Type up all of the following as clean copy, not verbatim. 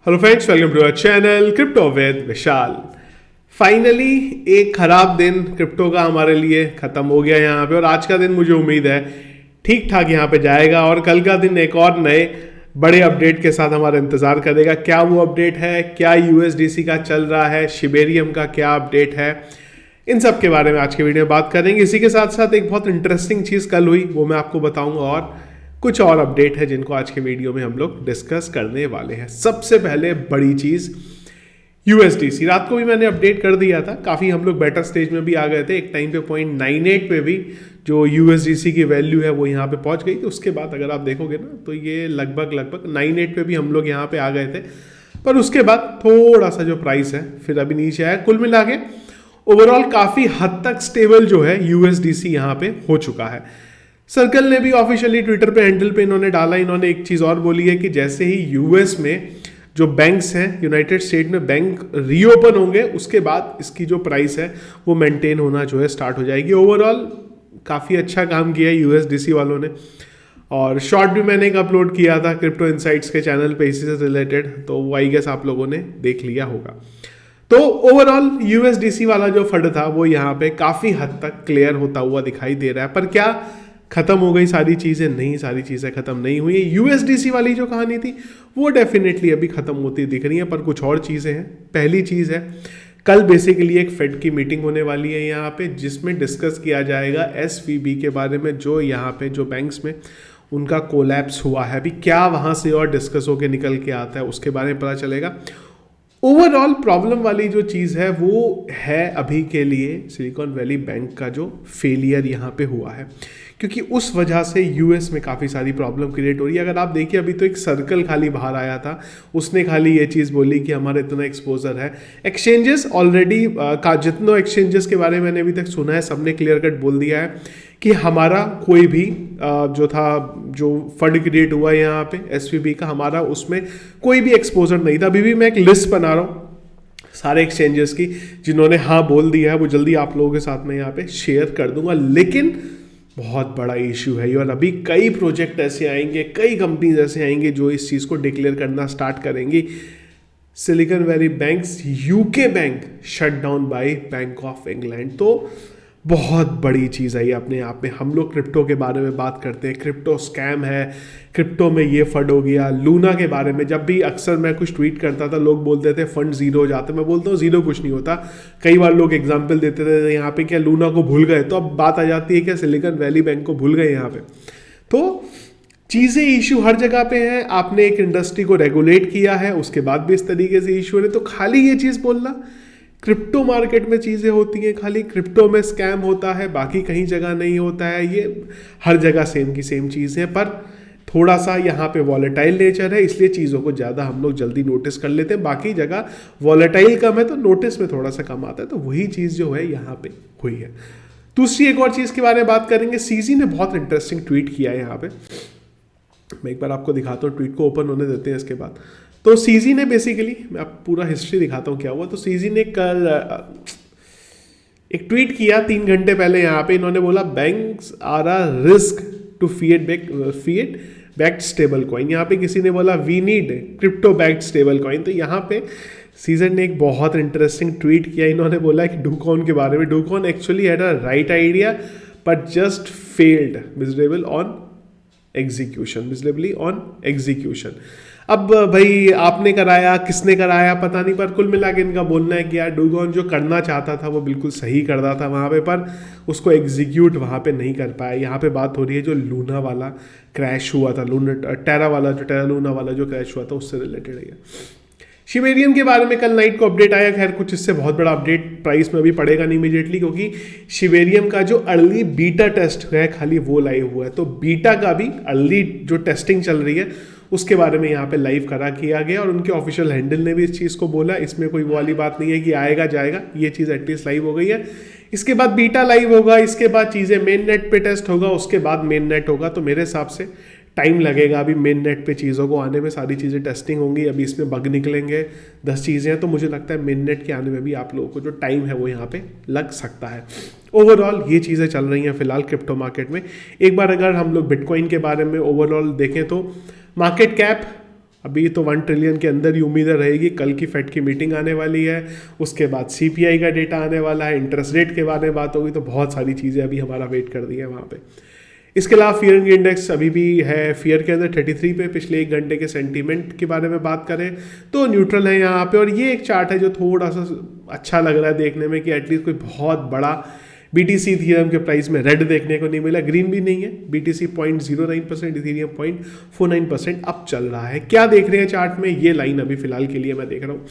Hello friends, welcome to our channel crypto with Vishal. Finally एक खराब दिन क्रिप्टो का हमारे लिए खत्म हो गया यहाँ पे, और आज का दिन मुझे उम्मीद है ठीक ठाक यहाँ पे जाएगा और कल का दिन एक और नए बड़े अपडेट के साथ हमारा इंतजार करेगा। क्या वो अपडेट है, क्या यूएसडीसी का चल रहा है, शिबेरियम का क्या अपडेट है, इन सब के बारे में आज के वीडियो में बात करेंगे। इसी के साथ साथ एक बहुत इंटरेस्टिंग चीज़ कल हुई वो मैं आपको बताऊंगा, और कुछ और अपडेट है जिनको आज के वीडियो में हम लोग डिस्कस करने वाले हैं। सबसे पहले बड़ी चीज़ यूएसडीसी, रात को भी मैंने अपडेट कर दिया था, काफ़ी हम लोग बेटर स्टेज में भी आ गए थे। एक टाइम पे 0.98 पे भी जो यूएसडीसी की वैल्यू है वो यहाँ पे पहुँच गई थी। उसके बाद अगर आप देखोगे ना तो ये लगभग 98 पे भी हम लोग यहाँ पे आ गए थे, पर उसके बाद थोड़ा सा जो प्राइस है फिर अभी नीचे आया। कुल मिला के ओवरऑल काफ़ी हद तक स्टेबल जो है यूएसडीसी यहाँ पे हो चुका है। सर्कल ने भी ऑफिशियली ट्विटर पे हैंडल पे इन्होंने डाला, इन्होंने एक चीज़ और बोली है कि जैसे ही यूएस में जो बैंक्स हैं, यूनाइटेड स्टेट में बैंक रीओपन होंगे, उसके बाद इसकी जो प्राइस है वो मेंटेन होना जो है स्टार्ट हो जाएगी। ओवरऑल काफ़ी अच्छा काम किया है यूएसडीसी वालों ने, और शॉर्ट भी मैंने एक अपलोड किया था क्रिप्टो इनसाइट्स के चैनल पे इसी से रिलेटेड, तो वो आई गेस आप लोगों ने देख लिया होगा। तो ओवरऑल यूएसडीसी वाला जो फंड था वो यहाँ पे काफ़ी हद तक क्लियर होता हुआ दिखाई दे रहा है। पर क्या खत्म हो गई सारी चीज़ें? नहीं, सारी चीज़ें खत्म नहीं हुई है। यूएसडीसी वाली जो कहानी थी वो डेफिनेटली अभी खत्म होती दिख रही है, पर कुछ और चीज़ें हैं। पहली चीज़ है, कल बेसिकली एक फेड की मीटिंग होने वाली है यहाँ पे, जिसमें डिस्कस किया जाएगा एसवीबी के बारे में, जो यहाँ पे जो बैंक्स में उनका कोलैप्स हुआ है। अभी क्या वहाँ से और डिस्कस होकर निकल के आता है उसके बारे में पता चलेगा। ओवरऑल प्रॉब्लम वाली जो चीज़ है वो है अभी के लिए सिलिकॉन वैली बैंक का जो फेलियर यहाँ पे हुआ है, क्योंकि उस वजह से यूएस में काफ़ी सारी प्रॉब्लम क्रिएट हो रही है। अगर आप देखिए अभी तो एक सर्कल खाली बाहर आया था, उसने खाली ये चीज़ बोली कि हमारा इतना एक्सपोजर है। एक्सचेंजेस ऑलरेडी का जितनों एक्सचेंजेस के बारे में मैंने अभी तक सुना है, सबने क्लियर कट बोल दिया है कि हमारा कोई भी जो था, जो फंड क्रिएट हुआ है यहाँ पे एसवीबी का, हमारा उसमें कोई भी एक्सपोजर नहीं था। अभी भी मैं एक लिस्ट बना रहा हूँ सारे एक्सचेंजेस की जिन्होंने हाँ बोल दिया है, वो जल्दी आप लोगों के साथ में यहाँ पे शेयर कर दूंगा। लेकिन बहुत बड़ा इशू है ये, और अभी कई प्रोजेक्ट ऐसे आएंगे, कई कंपनीज ऐसे आएंगे जो इस चीज़ को डिक्लेयर करना स्टार्ट करेंगी। Silicon valley banks, UK bank shut down by bank of England. तो बहुत बड़ी चीज़ है ये अपने आप में। हम लोग क्रिप्टो के बारे में बात करते हैं, क्रिप्टो स्कैम है, क्रिप्टो में ये फंड हो गया। लूना के बारे में जब भी अक्सर मैं कुछ ट्वीट करता था, लोग बोलते थे फंड जीरो हो जाते, मैं बोलता हूँ जीरो कुछ नहीं होता। कई बार लोग एग्जांपल देते थे यहाँ पे, क्या लूना को भूल गए? तो अब बात आ जाती है क्या सिलिकॉन वैली बैंक को भूल गए यहाँ पे? तो चीज़ें इशू हर जगह पे हैं। आपने एक इंडस्ट्री को रेगुलेट किया है, उसके बाद भी इस तरीके से इशू है। तो खाली ये चीज़ बोलना क्रिप्टो मार्केट में चीज़ें होती हैं, खाली क्रिप्टो में स्कैम होता है, बाकी कहीं जगह नहीं होता है, ये हर जगह सेम की सेम चीज़ है। पर थोड़ा सा यहाँ पे वॉलेटाइल नेचर है, इसलिए चीज़ों को ज़्यादा हम लोग जल्दी नोटिस कर लेते हैं। बाकी जगह वॉलेटाइल कम है तो नोटिस में थोड़ा सा कम आता है। तो वही चीज़ जो है यहाँ पे हुई है। दूसरी एक और चीज़ के बारे में बात करेंगे। सीजी ने बहुत इंटरेस्टिंग ट्वीट किया है यहाँ पे, मैं एक बार आपको दिखाता हूँ, ट्वीट को ओपन होने देते हैं इसके बाद। तो सीजी ने बेसिकली, मैं आपको पूरा हिस्ट्री दिखाता हूँ क्या हुआ। तो सीजी ने कल एक ट्वीट किया 3 घंटे पहले, यहाँ पे इन्होंने बोला banks are a risk to fiat backed stable coin. यहाँ पे किसी ने बोला we need crypto backed stable coin. तो यहाँ पे सीजन ने एक बहुत इंटरेस्टिंग ट्वीट किया। इन्होंने बोला कि डूकॉन के बारे में, Dukaan actually had a right idea but just failed miserable on execution. अब भाई आपने कराया, किसने कराया पता नहीं, पर कुल मिला के इनका बोलना है कि यार डूकॉन जो करना चाहता था वो बिल्कुल सही करता था वहाँ पे, पर उसको एग्जीक्यूट वहाँ पे नहीं कर पाया। यहाँ पे बात हो रही है जो लूना वाला क्रैश हुआ था, टेरा लूना वाला जो क्रैश हुआ था, उससे रिलेटेड है। शिबेरियम के बारे में कल नाइट को अपडेट आया। खैर कुछ इससे बहुत बड़ा अपडेट प्राइस में अभी पड़ेगा नहीं इमीडिएटली, क्योंकि शिबेरियम का जो अर्ली बीटा टेस्ट है खाली वो लाइव हुआ है। तो बीटा का भी अर्ली जो टेस्टिंग चल रही है उसके बारे में यहाँ पे लाइव करा किया गया, और उनके ऑफिशियल हैंडल ने भी इस चीज़ को बोला। इसमें कोई वो वाली बात नहीं है कि आएगा जाएगा, ये चीज़ एटलीस्ट लाइव हो गई है। इसके बाद बीटा लाइव होगा, इसके बाद चीज़ें मेन नेट पे टेस्ट होगा, उसके बाद मेन नेट होगा। तो मेरे हिसाब से टाइम लगेगा अभी मेन नेट पे चीज़ों को आने में, सारी चीज़ें टेस्टिंग होंगी। अभी इसमें बग निकलेंगे, 10 चीज़ें हैं, तो मुझे लगता है मेन नेट के आने में भी आप लोगों को जो टाइम है वो यहाँ पे लग सकता है। ओवरऑल ये चीज़ें चल रही हैं फिलहाल क्रिप्टो मार्केट में। एक बार अगर हम लोग बिटकॉइन के बारे में ओवरऑल देखें तो मार्केट कैप अभी तो 1 ट्रिलियन के अंदर ही उम्मीद रहेगी। कल की फेड की मीटिंग आने वाली है, उसके बाद सीपीआई का डेटा आने वाला है, इंटरेस्ट रेट के बारे में बात होगी, तो बहुत सारी चीज़ें अभी हमारा वेट कर दी है वहाँ पे। इसके अलावा फियर इंडेक्स अभी भी है फियर के अंदर 33 पे। पिछले 1 घंटे के सेंटीमेंट के बारे में बात करें तो न्यूट्रल है यहाँ पे। और ये एक चार्ट है जो थोड़ा सा अच्छा लग रहा है देखने में कि एटलीस्ट कोई बहुत बड़ा BTC इथेरियम के प्राइस में रेड देखने को नहीं मिला, ग्रीन भी नहीं है। BTC 0.09%, इथेरियम 0.49% अब चल रहा है। क्या देख रहे हैं चार्ट में, ये लाइन अभी फिलहाल के लिए मैं देख रहा हूँ।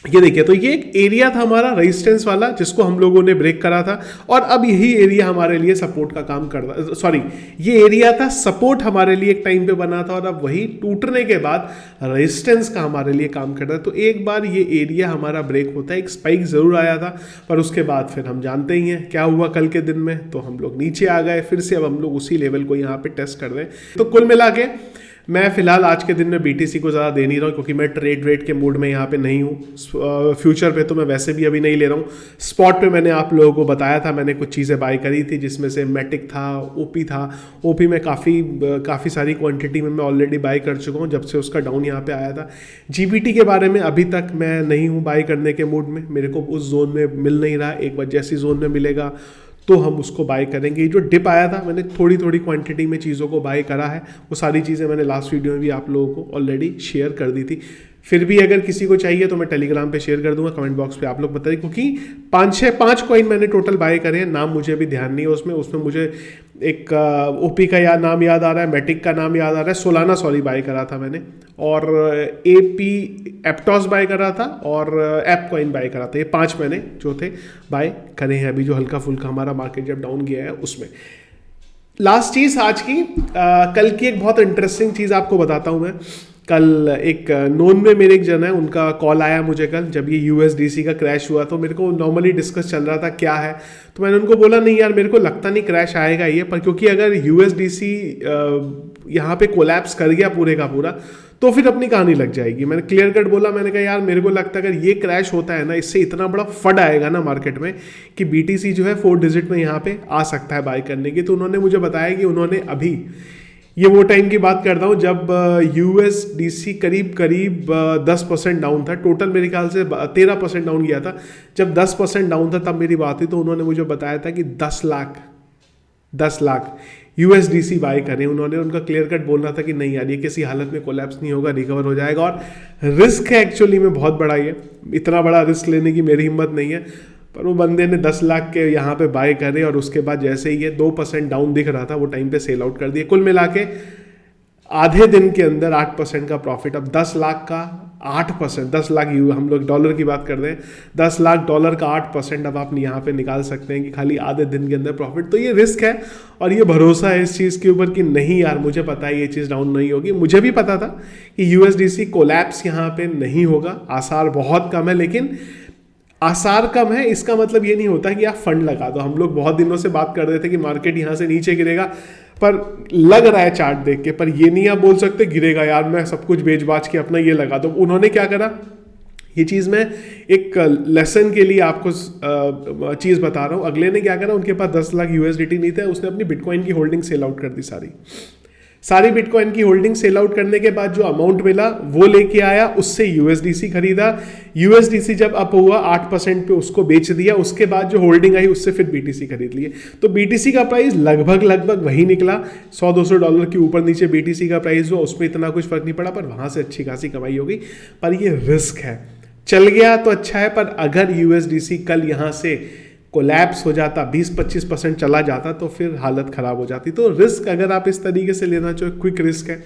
ये देखिए, तो ये एक एरिया था हमारा रेजिस्टेंस वाला जिसको हम लोगों ने ब्रेक करा था, और अब यही एरिया हमारे लिए सपोर्ट का काम कर रहा, सॉरी ये एरिया था सपोर्ट हमारे लिए एक टाइम पे बना था, और अब वही टूटने के बाद रेजिस्टेंस का हमारे लिए काम कर रहा है। तो एक बार ये एरिया हमारा ब्रेक होता है, एक स्पाइक जरूर आया था, पर उसके बाद फिर हम जानते ही हैं क्या हुआ कल के दिन में, तो हम लोग नीचे आ गए फिर से। अब हम लोग उसी लेवल को यहाँ पे टेस्ट कर रहे हैं। तो कुल मिला के मैं फिलहाल आज के दिन में BTC को ज़्यादा दे नहीं रहा हूँ, क्योंकि मैं ट्रेड वेट के मूड में यहाँ पे नहीं हूँ। फ्यूचर पे तो मैं वैसे भी अभी नहीं ले रहा हूँ। स्पॉट पे मैंने आप लोगों को बताया था, मैंने कुछ चीज़ें बाय करी थी, जिसमें से मैटिक था, OP था। OP में काफ़ी सारी क्वांटिटी में मैं ऑलरेडी बाय कर चुका हूँ जब से उसका डाउन यहाँ पे आया था। GBT के बारे में अभी तक मैं नहीं हूँ बाय करने के मूड में, मेरे को उस जोन में मिल नहीं रहा। एक बार जैसी जोन में मिलेगा तो हम उसको बाय करेंगे। जो डिप आया था मैंने थोड़ी क्वांटिटी में चीज़ों को बाय करा है, वो सारी चीज़ें मैंने लास्ट वीडियो में भी आप लोगों को ऑलरेडी शेयर कर दी थी। फिर भी अगर किसी को चाहिए तो मैं टेलीग्राम पे शेयर कर दूंगा, कमेंट बॉक्स पे आप लोग बताइए, क्योंकि 5 कॉइन मैंने टोटल बाय करे हैं। नाम मुझे अभी ध्यान नहीं है उसमें मुझे एक OP का नाम याद आ रहा है, मैटिक का नाम याद आ रहा है, सोलाना बाय करा था मैंने, और एप्टॉस बाय करा था, और ऐप कॉइन बाय करा था। ये 5 मैंने जो थे बाय करे हैं अभी, जो हल्का फुल्का हमारा मार्केट जब डाउन गया है उसमें। लास्ट चीज़ आज की, कल की एक बहुत इंटरेस्टिंग चीज़ आपको बताता हूँ मैं। कल एक नोन में मेरे एक जन है, उनका कॉल आया मुझे कल जब ये USDC का क्रैश हुआ। तो मेरे को नॉर्मली डिस्कस चल रहा था क्या है, तो मैंने उनको बोला नहीं यार, मेरे को लगता नहीं क्रैश आएगा ये, पर क्योंकि अगर USDC यहाँ पे कोलैप्स कर गया पूरे का पूरा तो फिर अपनी कहानी लग जाएगी। मैंने क्लियर कट बोला, मैंने कहा यार मेरे को लगता है अगर ये क्रैश होता है ना, इससे इतना बड़ा फंड आएगा ना मार्केट में कि BTC जो है 4 डिजिट में यहाँ पे आ सकता है बाय करने की। तो उन्होंने मुझे बताया कि उन्होंने अभी, ये वो टाइम की बात करता हूँ जब USDC करीब 10% डाउन था, टोटल मेरे ख्याल से 13% डाउन गया था। जब 10% डाउन था तब मेरी बात हुई, तो उन्होंने मुझे बताया था कि 10 लाख USDC बाय करें उन्होंने। उनका क्लियर कट बोलना था कि नहीं यार ये किसी हालत में कोलैप्स नहीं होगा, रिकवर हो जाएगा। और रिस्क है एक्चुअली में बहुत बड़ा, ये इतना बड़ा रिस्क लेने की मेरी हिम्मत नहीं है, पर वो बंदे ने 10 लाख के यहाँ पे बाय करे, और उसके बाद जैसे ही ये 2% डाउन दिख रहा था वो टाइम पे सेल आउट कर दिए। कुल मिला के आधे दिन के अंदर 8% का प्रॉफिट। अब 10 लाख का 8%, 10 लाख हम लोग डॉलर की बात कर रहे हैं, 10 लाख डॉलर का 8% अब आप यहाँ पे निकाल सकते हैं कि खाली आधे दिन के अंदर प्रॉफिट। तो ये रिस्क है, और ये भरोसा है इस चीज़ के ऊपर कि नहीं यार मुझे पता है ये चीज़ डाउन नहीं होगी। मुझे भी पता था कि USDC कोलैप्स यहाँ पे नहीं होगा, आसार बहुत कम है, लेकिन आसार कम है इसका मतलब ये नहीं होता कि आप फंड लगा दो। हम लोग बहुत दिनों से बात कर रहे थे कि मार्केट यहाँ से नीचे गिरेगा, पर लग रहा है चार्ट देख के, पर ये नहीं आप बोल सकते गिरेगा यार मैं सब कुछ बेच बाच के अपना ये लगा दो। उन्होंने क्या करा, ये चीज़ मैं एक लेसन के लिए आपको चीज़ बता रहा हूँ। अगले ने क्या करा, उनके पास 10 लाख USDT नहीं था, उसने अपनी बिटकॉइन की होल्डिंग सेल आउट कर दी सारी बिटकॉइन की होल्डिंग सेल आउट करने के बाद जो अमाउंट मिला वो लेके आया, उससे USDC खरीदा। USDC जब अप हुआ 8% पे उसको बेच दिया, उसके बाद जो होल्डिंग आई उससे फिर BTC खरीद लिए। तो BTC का प्राइस लगभग वही निकला, $100-200 के ऊपर नीचे BTC का प्राइस हुआ, उसमें इतना कुछ फर्क नहीं पड़ा, पर वहां से अच्छी खासी कमाई होगी। पर ये रिस्क है, चल गया तो अच्छा है, पर अगर USDC कल यहाँ से कोलैप्स हो जाता, 20-25% चला जाता, तो फिर हालत ख़राब हो जाती। तो रिस्क अगर आप इस तरीके से लेना चाहो, क्विक रिस्क है,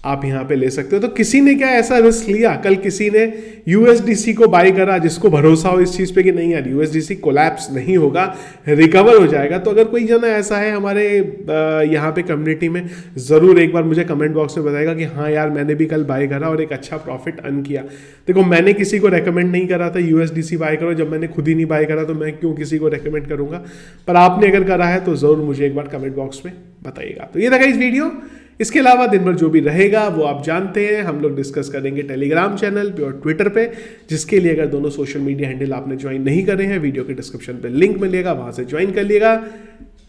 आप यहाँ पे ले सकते हो। तो किसी ने क्या ऐसा रिस्क लिया, कल किसी ने USDC को बाय करा जिसको भरोसा हो इस चीज़ पे कि नहीं यार USDC कोलैप्स नहीं होगा, रिकवर हो जाएगा। तो अगर कोई जना ऐसा है हमारे यहाँ पे कम्युनिटी में, ज़रूर एक बार मुझे कमेंट बॉक्स में बताएगा कि हाँ यार मैंने भी कल बाय करा और एक अच्छा प्रॉफिट अर्न किया। देखो मैंने किसी को रेकमेंड नहीं करा था USDC बाय करो, जब मैंने खुद ही नहीं बाय करा तो मैं क्यों किसी को रेकमेंड करूँगा। पर आपने अगर करा है तो ज़रूर मुझे एक बार कमेंट बॉक्स में बताइएगा। तो ये था इस वीडियो। इसके अलावा दिन भर जो भी रहेगा वो आप जानते हैं, हम लोग डिस्कस करेंगे टेलीग्राम चैनल पे और ट्विटर पे, जिसके लिए अगर दोनों सोशल मीडिया हैंडल आपने ज्वाइन नहीं करे हैं, वीडियो के डिस्क्रिप्शन पे लिंक मिलेगा, वहां से ज्वाइन कर लिएगा।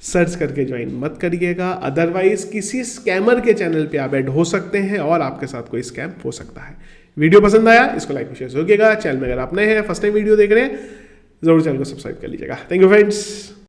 सर्च करके ज्वाइन मत करिएगा, अदरवाइज किसी स्कैमर के चैनल पे आप ऐड हो सकते हैं और आपके साथ कोई स्कैम हो सकता है। वीडियो पसंद आया इसको लाइक शेयर होगिएगा। चैनल में अगर आप नए हैं, फर्स्ट टाइम वीडियो देख रहे हैं, जरूर चैनल को सब्सक्राइब कर लीजिएगा। Thank you friends.